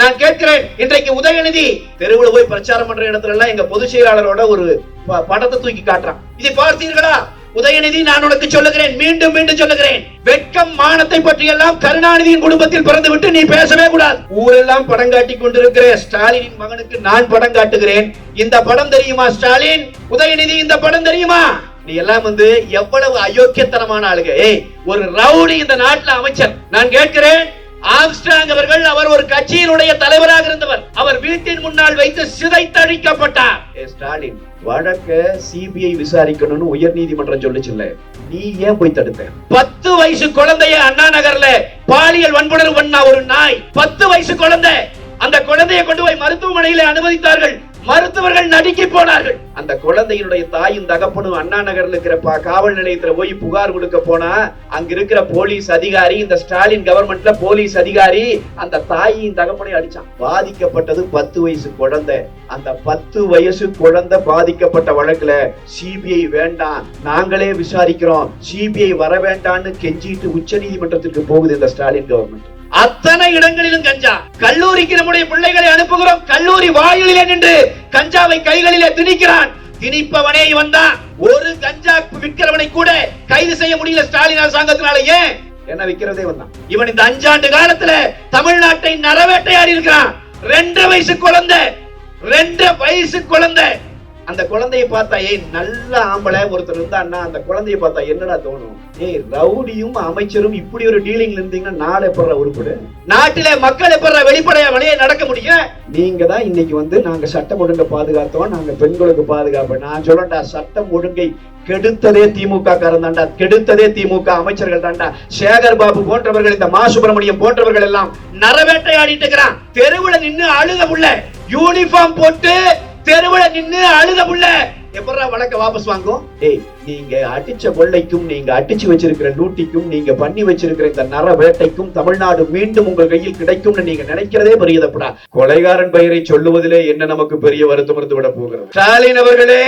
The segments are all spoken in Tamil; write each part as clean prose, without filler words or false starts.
நான் கேட்கிறேன், இன்றைக்கு உதயநிதி தெருவில் போய் பிரச்சாரம் பண்ற இடத்துல எல்லாம் எங்க பொதுச் செயலாளரோட ஒரு படத்தை தூக்கி காட்டுறான். இதை பார்த்தீர்களா? உதயநிதி, நான் உனக்கு சொல்லுகிறேன், மீண்டும் மீண்டும் சொல்லுகிறேன், வெட்கம் மானத்தை பற்றி எல்லாம் கருணாநிதியின் குடும்பத்தில் பிறந்து விட்டு நீ பேசவே கூடாது. ஊரெல்லாம் படம் காட்டி கொண்டிருக்கிற ஸ்டாலினின் மகனுக்கு நான் படம் காட்டுகிறேன். இந்த படம் தெரியுமா ஸ்டாலின்? உதயநிதி, இந்த படம் தெரியுமா? நீ எல்லாம் எவ்வளவு அயோக்கியத்தனமான ஆளுங்க. ஒரு ரவுடி இந்த நாட்டில் அமைச்சர். நான் கேட்கிறேன், ஆம்ஸ்ட்ராங் அவர்கள், அவர் ஒரு கட்சியினுடைய தலைவராக இருந்தவர். அவர் வீட்டின் முன்னால் வைத்து சிதைத்தழிக்கப்பட்டார். ஸ்டாலின், வழக்க சிபிஐ விசாரிக்கணும்னு உயர் நீதிமன்றம் சொல்லுச்சுல்ல, நீ ஏன் போய் தடுத்த? 10 வயசு குழந்தைய அண்ணா நகர்ல பாலியல் வன்புணர்வு பண்ண ஒரு நாய், 10 வயசு குழந்தை. அந்த குழந்தையை கொண்டு போய் மருத்துவமனையில அனுமதித்தார்கள். மருத்துவர்கள் நடுங்கி போனார்கள். அந்த குழந்தையினுடைய தாயும் தகப்பனும் அண்ணா நகர்ல இருக்கிற காவல் நிலையத்துல போய் புகார் கொடுக்க போனா, அங்க இருக்கிற போலீஸ் அதிகாரி, இந்த ஸ்டாலின் கவர்மெண்ட்ல போலீஸ் அதிகாரி அந்த தாயின் தகப்பனை அடிச்சான். பாதிக்கப்பட்டது 10 வயசு குழந்தை. அந்த 10 வயசு குழந்தை பாதிக்கப்பட்ட வழக்குல சிபிஐ வேண்டாம், நாங்களே விசாரிக்கிறோம், சிபிஐ வர வேண்டாம்னு கெஞ்சிட்டு உச்ச நீதிமன்றத்திற்கு போகுது இந்த ஸ்டாலின் கவர்மெண்ட். அத்தனை இடங்களிலும் கஞ்சா. கல்லூரிக்கு நம்முடைய பிள்ளைகளை அனுப்புகிறோம், கல்லூரி வாயிலே நின்று கஞ்சாவை கைகளிலே திணிக்கிறான். திணிப்பவனே இவன் தான். ஒரு கஞ்சா விற்கிறவனை கூட கைது செய்ய முடியல ஸ்டாலின் அரசாங்கத்தினால. ஏன்? என்ன விற்கிறதே வந்தான். இவன் இந்த 5 ஆண்டு காலத்துல தமிழ்நாட்டை நரவேட்டையாடி இருக்கிறான். 2 வயசு குழந்தை, 2 வயசு குழந்தை. அந்த குழந்தையை பார்த்தா, நல்ல ஆம்பளை ஒருத்தர் இருந்தான்னா அந்த குழந்தையை பார்த்தா என்னடா தோணும்? ரவுடியும் அமைச்சரும் இப்படி ஒரு டீலிங்ல இருந்தீங்கன்னா நாடு எப்பற உருப்படு? நாட்டிலே மக்கள் எப்பற வெளிப்படையா வழியே நடக்க முடியும்? நீங்க தான் இன்னைக்கு நாங்க சட்டம் ஒழுங்கை பாதுகாத்தோம், நாங்க பெண்களுக்கு பாதுகாப்பு. நான் சொல்லண்டா, சட்டம் ஒழுங்கை கெடுத்ததே திமுக காரன் தாண்டா, கெடுத்ததே திமுக அமைச்சர்கள் தாண்டா. சேகர் பாபு போன்றவர்கள், இந்த மா சுப்பிரமணியம் போன்றவர்கள் எல்லாம் நரவேட்டையாடிட்டு இருக்கிறான். தெருவுல நின்னு அழுத புள்ள, யூனிஃபார்ம் போட்டு தெருவுல நின்னு அழுத புள்ள எப்பறா வழக்க வாபஸ் வாங்கும்? நீங்க அடிச்ச கொள்ளைக்கும், நீங்க அடிச்சு வச்சிருக்கிற லூட்டிக்கும், நீங்க பண்ணி வச்சிருக்கிற இந்த நர வேட்டைக்கும் தமிழ்நாடு மீண்டும் உங்கள் கையில் கிடைக்கும் நீங்க நினைக்கிறதே பெரியதப்படா. கொலைகாரன் பெயரை சொல்லுவதிலே என்ன நமக்கு பெரிய வருத்தம் இருந்து விட போகிறது? ஸ்டாலின் அவர்களே,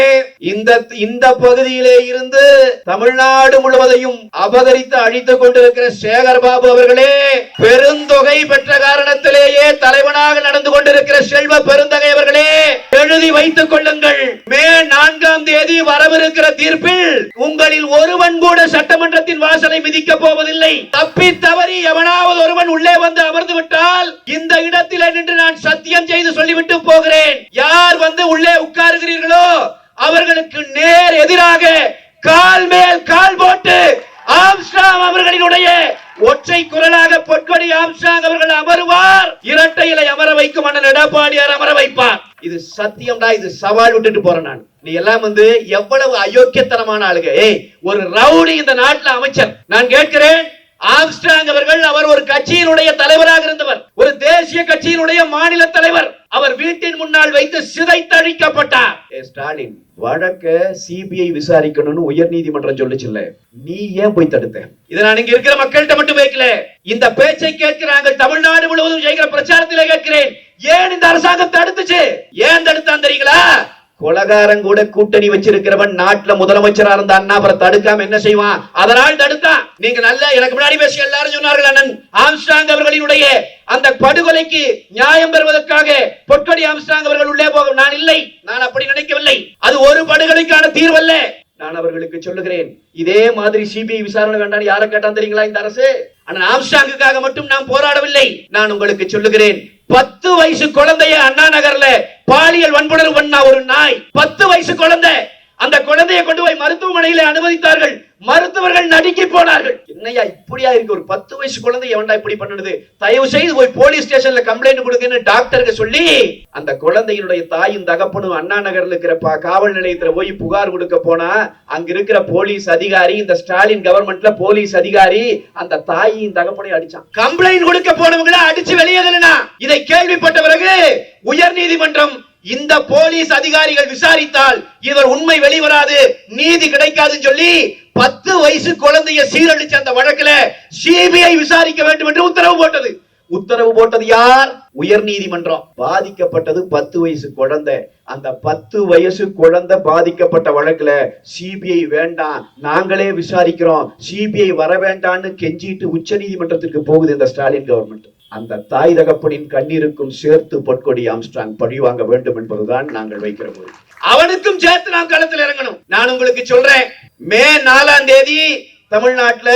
இந்த பகுதியிலே இருந்து தமிழ்நாடு முழுவதையும் அபகரித்து அழித்துக் கொண்டிருக்கிற சேகர் பாபு அவர்களே, பெருந்தொகை பெற்ற காரணத்திலேயே தலைவனாக நடந்து கொண்டிருக்கிற செல்வ பெருந்தகை அவர்களே, எழுதி வைத்துக் கொள்ளுங்கள். மே 4ஆம் தேதி வரவிருக்கிற தீர்ப்பில் உங்களில் ஒருவன் கூட சட்டமன்றத்தின் வாசலை மிதிக்க போவதில்லை. தப்பி தவறி எவனாவது ஒருவன் உள்ளே வந்து அமர்ந்து விட்டால் இந்த இடத்திலே நின்று நான் சத்தியம் செய்து சொல்லிவிட்டு போகிறேன். யார் உள்ளே உட்காருகிறீர்களோ அவர்களுக்கு நேர் எதிராக கால் மேல் கால் போட்டு ஆம்ஸ்ட்ராங் அவர்களினுடைய ஒற்றை குரலாக பொற்கொடி ஆம்ஸ்ட்ராங் அவர்கள் அமருவார். இரட்டை இலை அமர வைக்கும் அண்ணன் எடப்பாடியார் அமர வைப்பார். இது சத்தியம்டா. இது சவால் விட்டுட்டு போறேன் நான். நீ எல்லாம் எவ்வளவு அயோக்கியத்தனமான ஆளுங்க. ஒரு ரவுடி இந்த நாட்டில் அமைச்சர். நான் கேட்கிறேன், ஆம்ஸ்ட்ராங் அவர்கள், அவர் ஒரு கட்சியினுடைய தலைவராக இருந்தவர், ஒரு தேசிய கட்சியினுடைய மாநில தலைவர். அவர் வீட்டின் முன்னால் வைத்து சிதைத்தழிக்கப்பட்டார். ஸ்டாலின், வழக்க சிபிஐ விசாரிக்கணும்னு உயர் நீதிமன்றம் சொல்லுச்சுல்ல, நீ ஏன் போய் தடுத்த? இதை நான் இங்க இருக்கிற மக்கள்கிட்ட மட்டும் வைக்கல, இந்த பேச்சை கேட்கிறாங்க தமிழ்நாடு முழுவதும் செய்கிற பிரச்சாரத்திலே கேட்கிறேன். ஏன் இந்த அரசாங்கம் தடுத்துச்சு? ஏன் தடுத்தான் தெரியுங்களா? கொலகாரன் கூட கூட்டணி வச்சிருக்கிறவன் நாட்டுல முதலமைச்சரா இருந்தா அப்புறம் தடுக்காம என்ன செய்வான்? அதனால் தடுத்தான். நீங்க நல்ல எனக்கு முன்னாடி பேசி எல்லாரும் சொன்னார்கள், அண்ணன் ஆம்ஸ்ட்ராங் அவர்களினுடைய அந்த படுகொலைக்கு நியாயம் பெறுவதற்காக பொற்கொடி ஆம்ஸ்ட்ராங் அவர்கள் உள்ளே போகும். நான் இல்லை, நான் அப்படி நினைக்கவில்லை. அது ஒரு படுகொலைக்கான தீர்வல்ல. நான் அவர்களுக்கு சொல்லுகிறேன், இதே மாதிரி சிபிஐ விசாரணை வேண்டாம் யாரை கேட்டான் தெரியுங்களா இந்த அரசு? ஆனால் ஆம்ஸ்ட்ராங்குக்காக மட்டும் நாம் போராடவில்லை. நான் உங்களுக்கு சொல்லுகிறேன், 10 வயசு குழந்தைய அண்ணா நகர்ல பாலியல் வன்புணர்வு பண்ண ஒரு நாய், 10 வயசு குழந்தை. அந்த குழந்தையை கொண்டு போய் மருத்துவமனையில அனுமதித்தார்கள். மருத்துவர்கள் நடுங்கி போனார்கள். என்னையா இப்படியா இருக்கு? ஒரு 10 வயசு குழந்தை எவன்டா இப்படி பண்ணுது? தயவு செய்து போய் போலீஸ் ஸ்டேஷன்ல கம்ப்ளைண்ட் கொடுங்கன்னு டாக்டருக்கு சொல்லி அந்த குழந்தையினுடைய தாயும் தகப்பனும் அண்ணா நகர்ல இருக்கிற காவல் நிலையத்துல போய் புகார் கொடுக்க போனா, அங்க இருக்கிற போலீஸ் அதிகாரி, இந்த ஸ்டாலின் கவர்மெண்ட்ல போலீஸ் அதிகாரி அந்த தாயின் தகப்பனை அடிச்சான். கம்ப்ளைண்ட் கொடுக்க போனவங்களை அடிச்சு வெளியேறலனா இதை கேள்விப்பட்ட பிறகு உயர் நீதிமன்றம், இந்த போலீஸ் அதிகாரிகள் விசாரித்தால் இவர் உண்மை வெளிவராது, நீதி கிடைக்காதுன்னு சொல்லி 10 வயசு குழந்தைய சீரழிச்ச அந்த வழக்குல சிபிஐ விசாரிக்க வேண்டும் என்று உத்தரவு போட்டது. உத்தரவு போட்டது யார்? உயர் நீதிமன்றம். பாதிக்கப்பட்டது 10 வயசு குழந்தை. அந்த 10 வயசு குழந்தை பாதிக்கப்பட்ட வழக்குல சிபிஐ வேண்டாம், நாங்களே விசாரிக்கிறோம், சிபிஐ வர வேண்டாம்னு கெஞ்சிட்டு உச்ச நீதிமன்றத்திற்கு போகுது இந்த ஸ்டாலின் கவர்மெண்ட். அந்த தாய் தகப்பனின் கண்ணீருக்கும் சேர்த்து பொற்கொடி ஆம்ஸ்ட்ராங் பழிவாங்க வேண்டும் என்பதுதான் நாங்கள் வைக்கிற போது. அவனுக்கும் சேர்த்து நாம் களத்தில் இறங்கணும். நான் உங்களுக்கு சொல்றேன், மே 4ஆம் தேதி தமிழ்நாட்டுல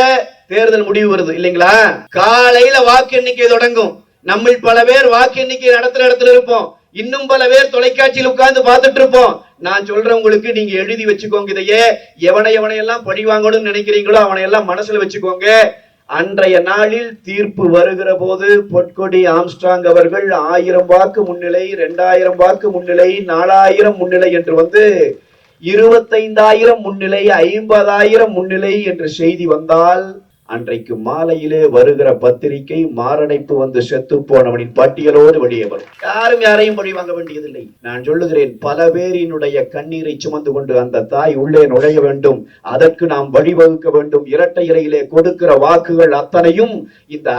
தேர்தல் முடிவு வருது இல்லைங்களா? காலையில வாக்கு எண்ணிக்கை தொடங்கும். நம்ம பல பேர் வாக்கு எண்ணிக்கை நடத்துற இடத்துல இருப்போம், இன்னும் பல பேர் தொலைக்காட்சியில் உட்கார்ந்து பார்த்துட்டு இருப்போம். நான் சொல்றேன் உங்களுக்கு, நீங்க எழுதி வச்சுக்கோங்க. இதையே எவனையெல்லாம் பழி வாங்கணும்னு நினைக்கிறீங்களோ அவனை எல்லாம் மனசுல வச்சுக்கோங்க. அன்றைய நாளில் தீர்ப்பு வருகிற போது பொற்கொடி ஆம்ஸ்ட்ராங் அவர்கள் 1000 வாக்கு முன்னிலை, 2000 வாக்கு முன்னிலை, 4000 முன்னிலை என்று 25,000 முன்னிலை, 50,000 முன்னிலை என்ற செய்தி வந்தால் அன்றைக்கு மாலையிலே வருகிற பத்திரிகை மாரடைப்பு செத்து போனவனின் பட்டியலோடு வெளியே வரும். யாரும் யாரையும் பழி வாங்க வேண்டியதில்லை. நான் சொல்லுகிறேன், பல பேரினுடைய கண்ணீரை சுமந்து கொண்டு அந்த தாய் உள்ளே நுழைய வேண்டும். அதற்கு நாம் வழிவகுக்க வேண்டும். இரட்டை இலையிலே கொடுக்கிற வாக்குகள் அத்தனையும் இந்த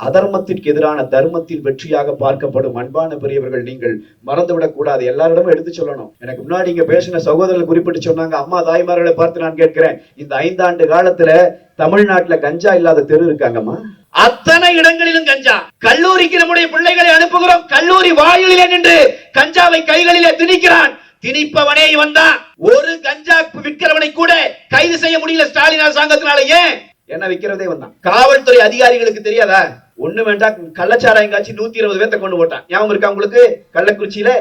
அதர்மத்திற்கு எதிரான தர்மத்தின் வெற்றியாக பார்க்கப்படும். அன்பான பெரியவர்கள், நீங்கள் மறந்துவிடக் கூடாது. எல்லாரிடமும் எடுத்து சொல்லணும். எனக்கு முன்னாடி இங்க பேசின சகோதரர்கள் குறிப்பிட்டு சொன்னாங்க, அம்மா தாய்மார்களை பார்த்து நான் கேட்கிறேன், இந்த 5 ஆண்டு காலத்துல தமிழ்நாட்டுல கஞ்சா இல்லாத தெரு இருக்காங்கம்மா? அத்தனை இடங்களிலும் கஞ்சா. கல்லூரிக்கு நம்முடைய பிள்ளைகளை அனுப்புகிறோம், கல்லூரி வாயிலே நின்று கஞ்சாவை கைகளிலே திணிக்கிறான். திணிப்பவனே இவன் தான். ஒரு கஞ்சா விற்கிறவனை கூட கைது செய்ய முடியல ஸ்டாலின் அரசாங்கத்தினால. ஏன்? என்ன விற்கிறதே வந்தான். காவல்துறை அதிகாரிகளுக்கு தெரியாதா? ஒண்ணு வேண்டாம், கள்ளச்சாராயம் காட்சி 120 பேர்த்த கொண்டு போட்டான். ஞாபகம் இருக்கா உங்களுக்கு? கள்ளக்குறிச்சியில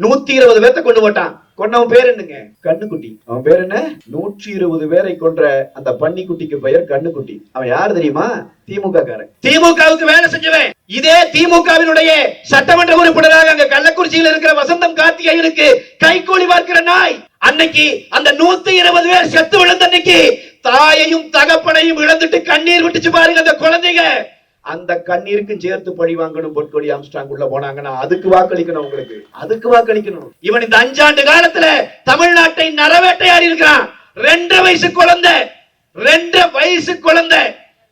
120 பேர்த்த கொண்டு போட்டான். கொன்னவன் பேர் என்னங்க? கண்ணுக்குட்டி. அவன் பேர் என்ன? 120 பேரை கொன்ற அந்த பன்னிக்குட்டிக்கு பெயர் கண்ணுக்குட்டி. அவன் யார் தெரியுமா? திமுக காரன். திமுகவுக்கு வேலை செஞ்சவன். இதே திமுகவினுடைய சட்டமன்ற உறுப்பினராக அங்க கள்ளக்குறிச்சியில் இருக்கிற வசந்தம் கார்த்திகேயனுக்கு கைகூலி பார்க்கிற நாய். அன்னைக்கு அந்த 120 பேர் செத்து விழுந்த அன்னைக்கு தாயையும் தகப்பனையும் இழந்துட்டு கண்ணீர் விட்டுச்சு பாருங்க அந்த குழந்தைங்க. அந்த கண்ணீருக்கு சேர்த்து பழி வாங்கணும். பொற்கொடி ஆம்ஸ்ட்ராங் உள்ள போனாங்கன்னா அதுக்கு வாக்களிக்கணும். உங்களுக்கு அதுக்கு வாக்களிக்கணும். இவன் இந்த 5 ஆண்டு காலத்துல தமிழ்நாட்டை நரவேட்டையாடி இருக்கிறான். 2.5 வயசு குழந்தை, 2.5 வயசு குழந்தை.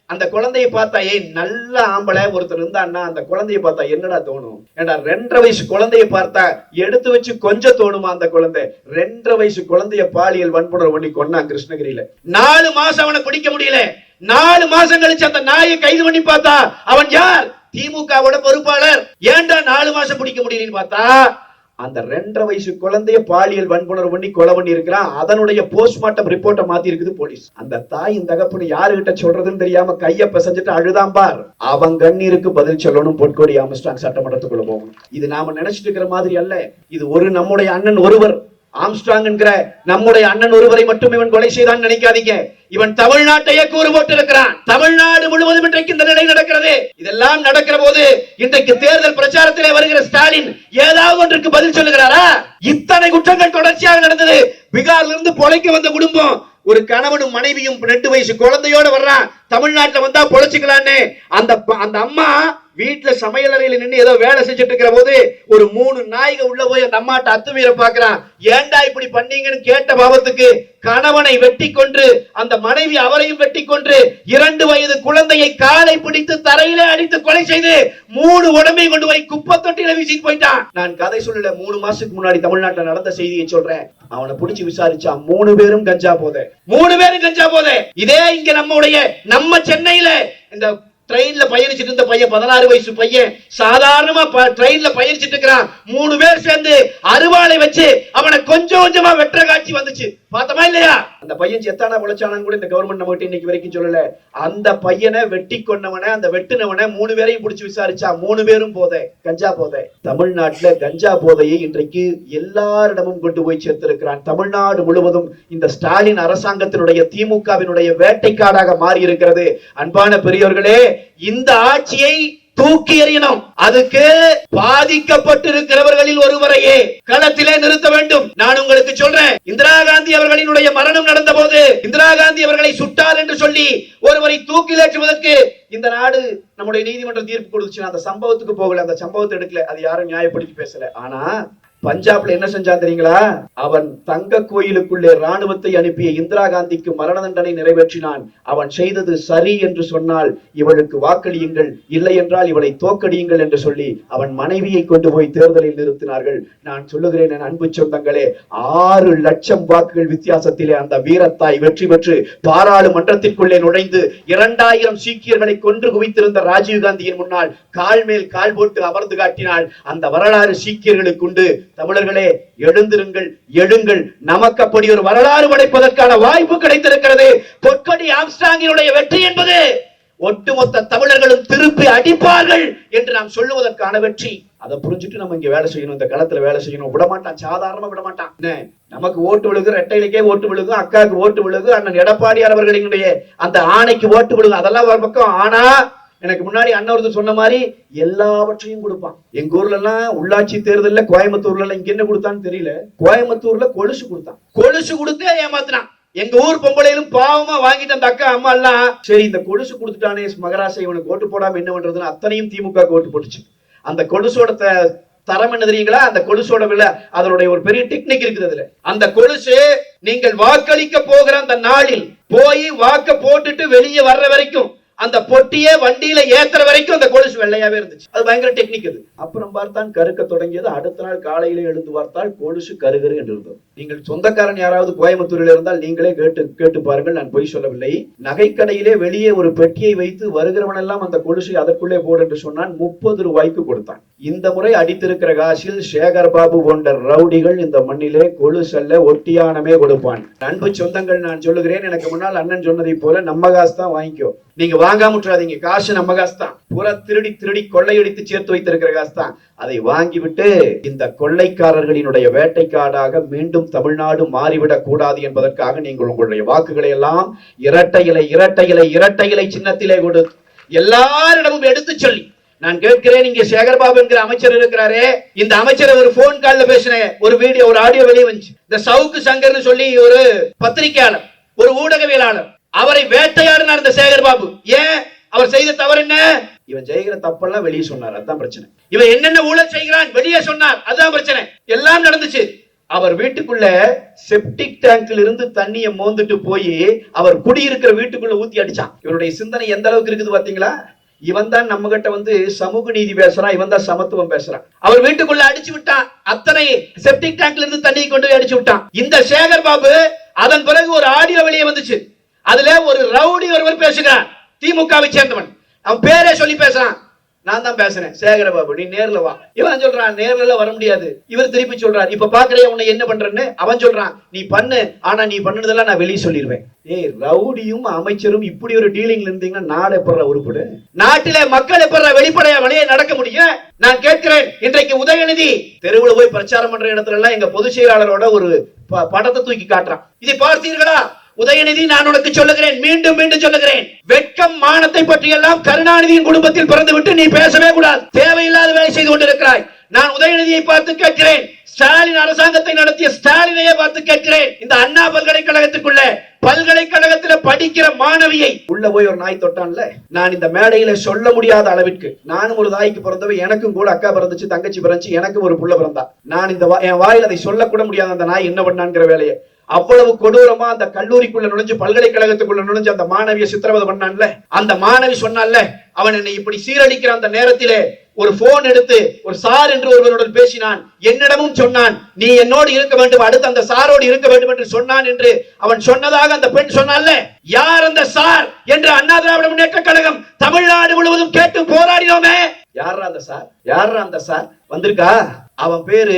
அந்த குழந்தையை பார்த்தா, நல்ல ஆம்பளை ஒருத்தர் இருந்தான்னா அந்த குழந்தையை பார்த்தா என்னடா தோணும்? ஏண்டா 2.5 வயசு குழந்தையை பார்த்தா எடுத்து வச்சு கொஞ்சம் தோணுமா? அந்த குழந்தை 2.5 வயசு குழந்தைய பாலியல் வன்புணர்வு பண்ணி கொன்னான் கிருஷ்ணகிரியில. 4 மாசம் அவனை பிடிக்க முடியல. 4 மாசம் கழிச்சு அந்த நாயை கைது பண்ணி பார்த்தா அவன் யார்? திமுகவோட பொறுப்பாளர். ஏண்டா 4 மாசம் பிடிக்க முடியலன்னு பார்த்தா அந்த 2.5 வயசு குழந்தைய பாலியல் வன்புணர்வு பண்ணி கொலை பண்ணி இருக்கிறான். அதனுடைய போஸ்ட்மார்ட்டம் ரிப்போர்ட்டை மாத்தி இருக்குது போலீஸ். அந்த தாயின் தகப்பனு யாருகிட்ட சொல்றதுன்னு தெரியாம கைய பிசைஞ்சிட்டு அழுதான் பார். அவன் கண்ணீருக்கு பதில் சொல்லணும். பொற்கொடி ஆம்ஸ்ட்ராங் சட்டமன்றத்துக்குள்ள போகணும். இது நாம நினைச்சிட்டு இருக்கிற மாதிரி அல்ல. இது ஒரு நம்முடைய அண்ணன் ஒருவர், ஆம்ஸ்ட்ராங் என்கிற நம்முடைய அண்ணன் ஒருவரை மட்டும் இவன் கொலை செய்தான் நினைக்காதீங்க. இவன் தமிழ்நாட்டையே கூறு போட்டு இருக்கிறான். தமிழ்நாடு முழுவதும் இன்றைக்கு இந்த நிலை நடக்கிறது. இதெல்லாம் நடக்கிற போது இன்றைக்கு தேர்தல் பிரச்சாரத்திலே வருகிற ஸ்டாலின் ஏதாவது ஒன்றுக்கு பதில் சொல்லுகிறாரா? இத்தனை குற்றங்கள் தொடர்ச்சியாக நடந்தது. பீகார்ல இருந்து பொழைக்க வந்த குடும்பம், ஒரு கணவனும் மனைவியும் 2 வயசு குழந்தையோட வர்றான். தமிழ்நாட்டுல வந்தா பொழைச்சுக்கலான்னு அந்த அம்மா வீட்டுல சமையல் அறையில நின்று ஏதோ வேலை செஞ்சுட்டு இருக்கிற போது ஒரு 3 நாய்கள் உள்ள போய் அந்த அம்மாட்ட அத்துமீற பாக்குறான். ஏண்டா இப்படி பண்ணீங்கன்னு கேட்ட பாவத்துக்கு கணவனை வெட்டி கொன்று அந்த மனைவி அவரையும் வெட்டி கொன்று 2 வயது குழந்தையை காலை பிடித்து தரையிலே அடித்து கொலை செய்து 3 உடம்பை கொண்டு போய் குப்பை தொட்டியில வீசிட்டு போயிட்டான். நான் கதை சொல்லல, 3 மாசத்துக்கு முன்னாடி தமிழ்நாட்டில் நடந்த செய்தியை சொல்றேன். அவனை பிடிச்சு விசாரிச்சா 3 பேரும் கஞ்சா போதை. 3 பேரும் கஞ்சா போதை. இதே இங்க நம்ம சென்னையில இந்த ட்ரெயின்ல பயணிச்சிட்டு இருந்த பையன், 16 வயசு பையன், சாதாரணமா ட்ரெயின்ல பயணிச்சிட்டு இருக்கிறான். 3 பேர் சேர்ந்து அருவாளை வச்சு அவனை கொஞ்சம் கொஞ்சமா வெற்ற காட்சி வந்துச்சு. பார்த்தமா இல்லையா? அந்த பையன் செத்தானா பொழைச்சானான்னு கூட இந்த கவர்மெண்ட் நம்ம கிட்ட இன்னைக்கு வரைக்கும் சொல்லல. அந்த பையனை வெட்டி கொன்னவனை, அந்த வெட்டினவனை 3 பேரையும் பிடிச்சு விசாரிச்சா 3 பேரும் போதை, கஞ்சா போதை. தமிழ்நாட்டுல கஞ்சா போதையை இன்றைக்கு எல்லாரிடமும் கொண்டு போய் சேர்த்திருக்கிறான். தமிழ்நாடு முழுவதும் இந்த ஸ்டாலின் அரசாங்கத்தினுடைய திமுகவினுடைய வேட்டைக்காடாக மாறி இருக்கிறது. அன்பான பெரியவர்களே, இந்த ஆட்சியை தூக்கி எறியணும். அதுக்கு பாதிக்கப்பட்டிருக்கிறவர்களில் ஒருவரையே களத்திலே நிறுத்த வேண்டும். நான் உங்களுக்கு சொல்றேன், இந்திரா காந்தி அவர்களினுடைய மரணம் நடந்த போது இந்திரா காந்தி அவர்களை சுட்டார் என்று சொல்லி ஒருவரை தூக்கிலேற்றுவதற்கு இந்த நாடு நம்முடைய நீதிமன்றம் தீர்ப்பு கொடுத்துச்சு. அந்த சம்பவத்துக்கு போகல, அந்த சம்பவத்தை எடுக்கல, அது யாரும் நியாயப்படுத்தி பேசல. ஆனா பஞ்சாப்ல என்ன செஞ்சான் தெரியுங்களா? அவன் தங்க கோயிலுக்குள்ளே ராணுவத்தை அனுப்பிய இந்திரா காந்திக்கு மரண தண்டனை நிறைவேற்றினான். அவன் செய்தது சரி என்று சொன்னால் இவளுக்கு வாக்களியுங்கள், இல்லை என்றால் இவளை தோக்கடியுங்கள் என்று சொல்லி அவன் மனைவியை கொண்டு போய் தேர்தலில் நிறுத்தினார்கள். நான் சொல்லுகிறேன் என் அன்பு சொந்தங்களே, 6 லட்சம் வாக்குகள் வித்தியாசத்திலே அந்த வீரத்தாய் வெற்றி பெற்று பாராளுமன்றத்திற்குள்ளே நுழைந்து 2000 சீக்கியர்களை கொன்று குவித்திருந்த ராஜீவ் காந்தியின் முன்னால் கால் மேல் கால் போட்டு அமர்ந்து காட்டினாள். அந்த வரலாறு சீக்கியர்களுக்கு உண்டு. தமிழர்களே, எழுந்திருங்கள், எழுங்கள். நமக்கு அப்படி ஒரு வரலாறு படைப்பதற்கான வாய்ப்பு கிடைத்திருக்கிறது. பொற்கொடி ஆம்ஸ்ட்ராங்கினுடைய வெற்றி என்பது ஒட்டுமொத்த தமிழர்களும் திருப்பி அடிப்பார்கள் என்று நாம் சொல்லுவதற்கான வெற்றி. அதை புரிஞ்சுட்டு நம்ம இங்க வேலை செய்யணும், இந்த களத்துல வேலை செய்யணும். விடமாட்டான், சாதாரணமா விடமாட்டான். நமக்கு ஓட்டு விழுகு, ரெட்டையிலுக்கே ஓட்டு விழுகு, அக்காவுக்கு ஓட்டு விழுகு, அண்ணன் எடப்பாடியார் அவர்களினுடைய அந்த ஆணைக்கு ஓட்டு விழுகு, அதெல்லாம் ஒரு பக்கம். ஆனா எனக்கு முன்னாடி அண்ணன் சொன்ன மாதிரி எல்லாவற்றையும் கொடுப்பான். எங்க ஊர்ல எல்லாம் உள்ளாட்சி தேர்தல்ல கோயம்புத்தூர்ல எல்லாம் இங்க என்ன கொடுத்தான்னு தெரியல, கோயம்புத்தூர்ல கொலுசு கொடுத்தான். கொலுசு கொடுத்து ஏமாத்தினான். எங்க ஊர் பொம்பளையிலும் பாவமா வாங்கிட்டு அந்த அக்கா அம்மா எல்லாம் சரி இந்த கொலுசு கொடுத்துட்டானே மகராசை, இவனுக்கு ஓட்டு போடாம என்ன பண்றதுன்னு அத்தனையும் திமுக ஓட்டு போட்டுச்சு. அந்த கொலுசோட தரம் என்ன தெரியுங்களா? அந்த கொலுசோட விலை, அதனுடைய ஒரு பெரிய டெக்னிக் இருக்குது அதுல. அந்த கொலுசு நீங்கள் வாக்களிக்க போகிற அந்த நாளில் போய் வாக்க போட்டுட்டு வெளியே வர்ற வரைக்கும், அந்த பொட்டியே வண்டியில ஏத்துற வரைக்கும் அந்த கொலுசு வெள்ளையாவே இருந்துச்சு. அது பயங்கர டெக்னிக் அது. அப்புறம் பார்த்தான் கருக்க தொடங்கியது. அடுத்த நாள் காலையில எழுந்து பார்த்தால் கொலுசு கருகரு என்று இருந்தது. நீங்கள் சொந்தக்காரன் யாராவது கோயம்புத்தூரில் இருந்தால் நீங்களே கேட்டு பாருங்கள், நான் பொய் சொல்லவில்லை. நகைக்கடையிலே வெளியே ஒரு பெட்டியை வைத்து வருகிறவன் எல்லாம் அந்த கொலுசை அதற்குள்ளே போடு என்று சொன்னான். 30 ரூபாய்க்கு கொடுத்தான். இந்த முறை அடித்திருக்கிற காசில் சேகர் பாபு போன்ற ரவுடிகள் இந்த மண்ணிலே கொலுசல்ல ஒட்டியானமே கொடுப்பான். அன்பு சொந்தங்கள், நான் சொல்லுகிறேன், எனக்கு முன்னால் அண்ணன் சொன்னதை போல நம்ம காசு தான் வாங்கிக்கோ, நீங்க வாங்காம விட்டுறாதீங்க. காசு நம்ம காசு தான், பூரா திருடி கொள்ளையடித்து சேர்த்து வைத்திருக்கிற காசு தான். அதை வாங்கிவிட்டு இந்த கொள்ளைக்காரர்களினுடைய வேட்டைக்காடாக மீண்டும் தமிழ்நாடு மாறிவிடக் கூடாது என்பதற்காக நீங்கள் உங்களுடைய வாக்குகளை எல்லாம் இரட்டை இலை சின்னத்திலே கொடு எல்லாரிடமும் எடுத்து சொல்லி நான் கேட்கிறேன். இங்க சேகர்பாபு என்கிற அமைச்சர் இருக்கிறாரே, இந்த அமைச்சர் ஒரு போன் கால்ல பேசின ஒரு வீடியோ, ஒரு ஆடியோ வெளியே வந்துச்சு. இந்த சவுக்கு சங்கர்னு சொல்லி ஒரு பத்திரிகையாளர், ஒரு ஊடகவியலாளர், அவரை வேட்டையாடினார் இந்த சேகர்பாபு. ஏன்? அவர் செய்த தவறு என்ன? இவன் செய்கிற தப்பெல்லாம் வெளியே சொன்னார், அதுதான் பிரச்சனை. இவன் என்னென்ன ஊழல் செய்கிறான் வெளியே சொன்னார், அதுதான் பிரச்சனை. எல்லாம் நடந்துச்சு. அவர் வீட்டுக்குள்ள செப்டிக் டேங்க்ல இருந்து தண்ணியை மோந்துட்டு போய் அவர் குடியிருக்கிற வீட்டுக்குள்ள ஊத்தி அடிச்சான். இவருடைய சிந்தனை எந்த அளவுக்கு இருக்குது பாத்தீங்களா? இவன் தான் நம்ம கிட்ட சமூக நீதி பேசுறான், இவன் தான் சமத்துவம் பேசுறான். அவர் வீட்டுக்குள்ள அடிச்சு விட்டான், அத்தனை செப்டிக் டேங்க்ல இருந்து தண்ணியை கொண்டு போய் அடிச்சு விட்டான் இந்த சேகர் பாபு. அதன் பிறகு ஒரு ஆடியோ வெளியே வந்துச்சு. அதுல ஒரு ரவுடி ஒருவர் பேசுகிறான், திமுகவை சேர்ந்தவன். அவன் பேரே சொல்லி பேசுறான், நான் தான் பேசுறேன் சேகரபாபு, நீ நேர்ல வா. இவன் சொல்றான் நேர்ல வர முடியாது. இவர் திருப்பி சொல்றான், இப்ப பாக்குறேன் உன்னை என்ன பண்றேன்னு. அவன் சொல்றான், நீ பண்ணு, ஆனா நீ பண்ணதெல்லாம் நான் வெளியே சொல்லிடுவேன். ஏய், ரவுடியும் அமைச்சரும் இப்படி ஒரு டீலிங்ல இருந்தீங்கன்னா நாடு எப்பற உருப்படு? நாட்டில மக்கள் எப்பற வெளிப்படையா வழியே நடக்க முடியும்? நான் கேட்கிறேன், இன்றைக்கு உதயநிதி தெருவுல போய் பிரச்சாரம் பண்ற இடத்துல எல்லாம் எங்க பொதுச் செயலாளரோட ஒரு படத்தை தூக்கி காட்டுறான். இதை பார்த்தீர்களா? உதயநிதி, நான் உனக்கு சொல்லுகிறேன், மீண்டும் மீண்டும் சொல்லுகிறேன், வெட்கம் மானத்தை பற்றி எல்லாம் கருணாநிதியின் குடும்பத்தில் பிறந்து விட்டு நீ பேசவே கூடாது. தேவையில்லாத வேலை செய்து கொண்டிருக்கிறாய். நான் உதயநிதியை பார்த்து கேட்கிறேன், ஸ்டாலின் அரசாங்கத்தை நடத்திய ஸ்டாலினையே பார்த்து கேட்கிறேன், இந்த அண்ணா பல்கலைக்கழகத்துக்குள்ள பல்கலைக்கழகத்தில் படிக்கிற மாணவியை உள்ள போய் ஒரு நாய் தொட்டான்ல, நான் இந்த மேடையில சொல்ல முடியாத அளவிற்கு, நானும் ஒரு தாய்க்கு பிறந்தவ, எனக்கும் கூட அக்கா பிறந்துச்சு, தங்கச்சி பிறந்துச்சு, எனக்கும் ஒரு புள்ள பிறந்தா. நான் இந்த என் வாயில் அதை சொல்லக்கூட முடியாத அந்த நாய் என்ன பண்ணான்ங்கிற வேலையை அவ்வளவு கொடூரமா அந்த கல்லூரிக்குள்ள நுழைஞ்சு பல்கலைக்கழகத்துக்குள்ள நுழைஞ்சு அந்த மாணவியை சித்திரவதை பண்ணான்ல. அந்த மாணவி சொன்னான்ல, அவன் என்னை இப்படி சீரழிக்கிற அந்த நேரத்திலே ஒரு போன் எடுத்து ஒரு சார் என்று ஒருவருடன் பேசினான். என்னிடமும் சொன்னான், நீ என்னோடு இருக்க வேண்டும், அடுத்து அந்த சாரோடு இருக்க வேண்டும் என்று சொன்னான் என்று அவன் சொன்னதாக அந்த பெண் சொன்னான்ல. யார் அந்த சார் என்று அண்ணா திராவிட முன்னேற்ற கழகம் தமிழ்நாடு முழுவதும் கேட்டு போராடினோமே. யாரா அந்த சார்? யாரா அந்த சார்? வந்திருக்கா? அவன் பேரு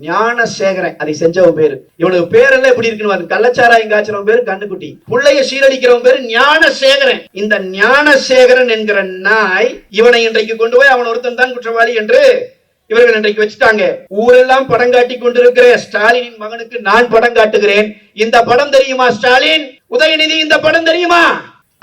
ஞானசேகரன். அதை செஞ்சவன் பேரு. இவனுக்கு பேரெல்லாம் எப்படி இருக்குன்னு, கள்ளச்சாராயம் காய்ச்சறவன் பேரு கண்ணுக்குட்டி, புள்ளைய சீரழிக்கிறவன் பேரு ஞானசேகரன். இந்த ஞானசேகரன் என்கிற நாய் இவனை இன்றைக்கு கொண்டு போய் அவன் ஒருத்தன் தான் குற்றவாளி என்று இவர்கள் இன்றைக்கு வச்சுட்டாங்க. ஊரெல்லாம் படம் காட்டி கொண்டிருக்கிற ஸ்டாலினின் மகனுக்கு நான் படம் காட்டுகிறேன். இந்த படம் தெரியுமா ஸ்டாலின்? உதயநிதி, இந்த படம் தெரியுமா?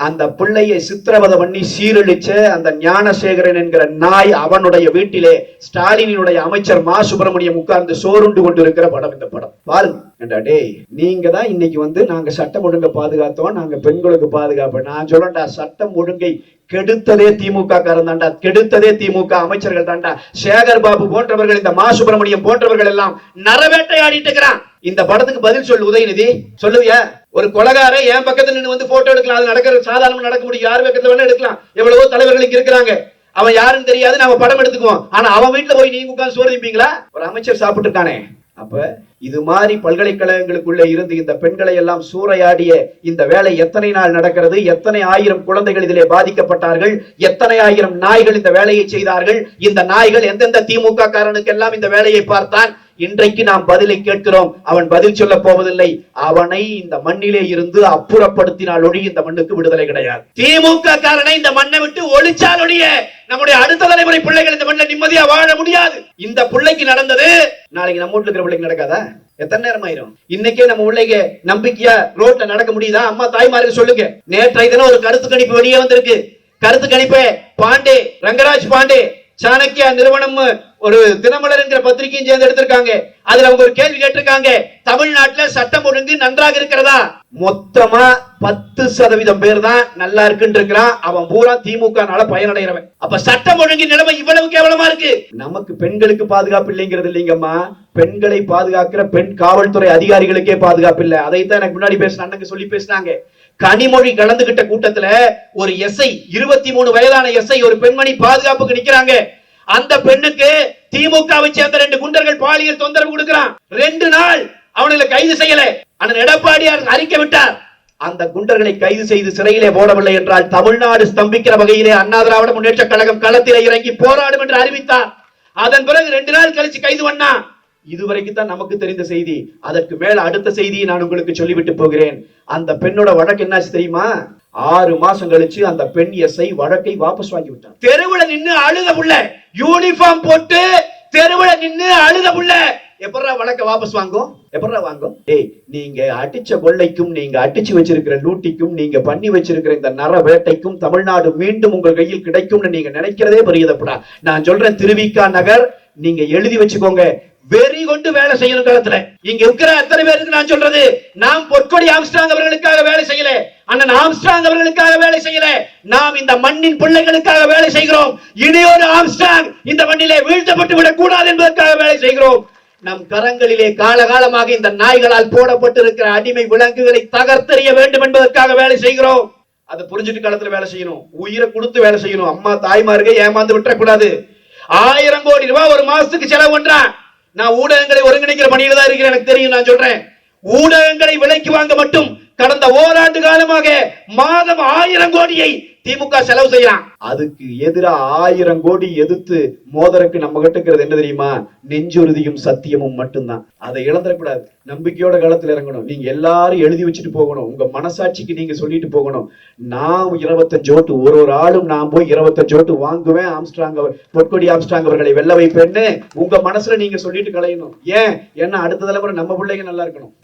அந்த பிள்ளையை சித்திரவதை பண்ணி சீரழிச்ச அந்த ஞானசேகரன் என்கிற நாய் அவனுடைய வீட்டிலே ஸ்டாலினுடைய அமைச்சர் மா சுப்பிரமணியம் உட்கார்ந்து சோறுண்டு கொண்டிருக்கிற படம் இந்த படம். பாருங்க. டேய், நீங்க தான் இன்னைக்கு நாங்க சட்டம் ஒழுங்கை பாதுகாத்தோம், நாங்க பெண்களுக்கு பாதுகாப்பு. நான் சொல்லண்டா, சட்டம் ஒழுங்கை கெடுத்ததே திமுக காரன் தாண்டா, கெடுத்ததே திமுக அமைச்சர்கள் தாண்டா. சேகர் பாபு போன்றவர்கள், இந்த மா சுப்பிரமணியம் போன்றவர்கள் எல்லாம் நரவேட்டையாடிட்டு இருக்கிறான். இந்த படத்துக்கு பதில் சொல்லு உதயநிதி, சொல்லுவியா? ஒரு கொலகார என் பக்கத்துல நின்று வந்து போட்டோ எடுக்கலாம், அது நடக்கிற சாதாரணமா நடக்க முடியும், யார் பக்கத்துல வேணா எடுக்கலாம். எவ்வளவோ தலைவர்கள் இங்க இருக்கிறாங்க, அவன் யாருன்னு தெரியாது, நம்ம படம் எடுத்துக்குவோம். ஆனா அவன் வீட்டுல போய் நீங்க உட்கார்ந்து சோறு திப்பீங்களா? ஒரு அமைச்சர் சாப்பிட்டு இருக்கானே. அப்ப இது மாதிரி பல்கலைக்கழகங்களுக்குள்ள இருந்து இந்த பெண்களை எல்லாம் சூறையாடிய இந்த வேலை எத்தனை நாள் நடக்கிறது? எத்தனை ஆயிரம் குழந்தைகள் இதிலே பாதிக்கப்பட்டார்கள்? எத்தனை ஆயிரம் நாய்கள் இந்த வேலையை செய்தார்கள்? இந்த நாய்கள் எந்தெந்த திமுக காரனுக்கு எல்லாம் இந்த வேலையை பார்த்தான்? இன்றைக்கு நாம் பதிலை கேட்கிறோம். அவன் பதில் சொல்ல போவதில்லை. அவனை இந்த மண்ணிலே இருந்து அப்புறப்படுத்தினால் ஒழி இந்த மண்ணுக்கு விடுதலை கிடையாது. திமுக காரனை இந்த மண்ணை விட்டு ஒழிச்சால் ஒழிய நம்முடைய அடுத்த தலைமுறை பிள்ளைகள் இந்த மண்ணில் நிம்மதியா வாழ முடியாது. இந்த பிள்ளைக்கு நடந்தது நாளைக்கு நம்ம வீட்டுல இருக்கிற பிள்ளைக்கு நடக்காதா? எத்தனை நேரம் ஆயிரும்? இன்னைக்கே நம்ம பிள்ளைங்க நம்பிக்கையா ரோட்ல நடக்க முடியுதா? அம்மா தாய்மாருக்கு சொல்லுங்க. நேற்றைய தினம் ஒரு கருத்து கணிப்பு வெளியே வந்திருக்கு. கருத்து கணிப்பை பாண்டே, ரங்கராஜ் பாண்டே, சாணக்கியா நிறுவனம் ஒரு தினமலர் என்கிற பத்திரிகையும் சேர்ந்து எடுத்திருக்காங்க. அதுல அவங்க ஒரு கேள்வி கேட்டிருக்காங்க, தமிழ்நாட்டுல சட்டம் ஒழுங்கு நன்றாக இருக்கிறதா? மொத்தமா 10% பேர் தான் நல்லா இருக்குன்னு இருக்கிறான். அவன் பூரா திமுக பயனடைகிறவன். அப்ப சட்டம் ஒழுங்கு நிலைமை இவ்வளவு கேவலமா இருக்கு. நமக்கு பெண்களுக்கு பாதுகாப்பு இல்லைங்கிறது இல்லைங்கம்மா, பெண்களை பாதுகாக்கிற பெண் காவல்துறை அதிகாரிகளுக்கே பாதுகாப்பு இல்ல. அதைத்தான் எனக்கு முன்னாடி பேசின அண்ணங்க சொல்லி பேசினாங்க. கனிமொழி கலந்துகிட்ட கூட்டத்துல ஒரு எஸ்ஐ, 23 வயதான எஸ்ஐ, ஒரு பெண்மணி பாதுகாப்புக்கு நிக்கிறாங்க. அந்த பெண்ணுக்கு திமுகவை சேர்ந்த 2 குண்டர்கள் பாலியல் தொந்தரவு கொடுக்கிறான். 2 நாள் அவனை கைது செய்யல. அண்ணன் எடப்பாடியார் அறிக்கை விட்டார். அந்த குண்டர்களை கைது செய்து சிறையிலே போடவில்லை என்றால் தமிழ்நாடு ஸ்தம்பிக்கிற வகையிலே அண்ணா திராவிட முன்னேற்ற கழகம் களத்திலே இறங்கி போராடும் என்று அறிவித்தார். அதன் பிறகு 2 நாள் கழிச்சு கைது பண்ணா. இதுவரைக்கும் தான் நமக்கு தெரிந்த செய்தி. அதற்கு மேல அடுத்த செய்தியை நான் உங்களுக்கு சொல்லிவிட்டு போகிறேன். அந்த பெண்ணோட வழக்கு என்னாச்சு தெரியுமா? 6 மாசம் கழிச்சு அந்த பெண் எஸ்ஐ வழக்கை வாபஸ் வாங்கி விட்டார். தெருவுல நின்னு அழுத புள்ள, யூனிஃபார்ம் போட்டு தெருவுல நின்னு அழுத புள்ள எப்பறா வழக்க வாபஸ் வாங்கும்? எப்பறா வாங்கும்? ஏய், நீங்க அடிச்ச கொள்ளைக்கும், நீங்க அடிச்சு வச்சிருக்கிற லூட்டிக்கும், நீங்க பண்ணி வச்சிருக்கிற இந்த நர வேட்டைக்கும் தமிழ்நாடு மீண்டும் உங்கள் கையில் கிடைக்கும்னு நீங்க நினைக்கிறதே பெரியதப்படா. நான் சொல்றேன், திருவிக்கா நகர் நீங்க எழுதி வச்சுக்கோங்க. வெறி கொண்டு வேலை செய்யணும் காலத்துல. இங்க இருக்கிற அத்தனை பேருக்கு நான் சொல்றது, நாம் பொற்கொடி ஆம்ஸ்ட்ராங் அவர்களுக்காக வேலை செய்யல, அண்ணன் ஆம்ஸ்ட்ராங் அவர்களுக்காக வேலை செய்யல, நாம் இந்த மண்ணின் பிள்ளைகளுக்காக வேலை செய்கிறோம். இனியொரு ஆம்ஸ்ட்ராங் இந்த மண்ணிலே வீழ்த்தப்பட்டு விடக் கூடாது என்பதற்காக வேலை செய்கிறோம். நம் கரங்களிலே காலகாலமாக இந்த நாய்களால் போடப்பட்டிருக்கிற அடிமை விலங்குகளை தகர்த்தெறிய வேண்டும் என்பதற்காக வேலை செய்கிறோம். அதை புரிஞ்சுட்டு காலத்துல வேலை செய்யணும், உயிரை கொடுத்து வேலை செய்யணும். அம்மா தாய்மார்களை ஏமாந்து விட்டுறக்கூடாது. 1000 கோடி ரூபாய் ஒரு மாசத்துக்கு செலவு பண்றான். நான் ஊடகங்களை ஒருங்கிணைக்கிற பணியில தான் இருக்கிறேன், எனக்கு தெரியும். நான் சொல்றேன், ஊடகங்களை விலைக்கு வாங்க மட்டும் கடந்த ஓராண்டு காலமாக மாதம் 1000 கோடியை திமுக செலவு செய்யலாம். அதுக்கு எதிராக 1000 கோடி எதிர்த்து மோதருக்கு நம்ம கிட்ட என்ன தெரியுமா? நெஞ்சுறுதியும் சத்தியமும் மட்டும்தான். அதை இழந்துடக்கூடாது. நம்பிக்கையோட காலத்துல இறங்கணும். நீங்க எல்லாரும் எழுதி வச்சுட்டு போகணும். உங்க மனசாட்சிக்கு நீங்க சொல்லிட்டு போகணும். நான் 25 ஓட்டு, ஒரு ஆளும் நான் போய் 25 ஓட்டு வாங்குவேன், ஆம்ஸ்ட்ராங் பொற்கொடி ஆம்ஸ்ட்ராங் அவர்களை வெல்ல வைப்பேன்னு உங்க மனசுல நீங்க சொல்லிட்டு கலையணும். ஏன்னா அடுத்த தலைமுறை நம்ம பிள்ளைங்க நல்லா இருக்கணும்.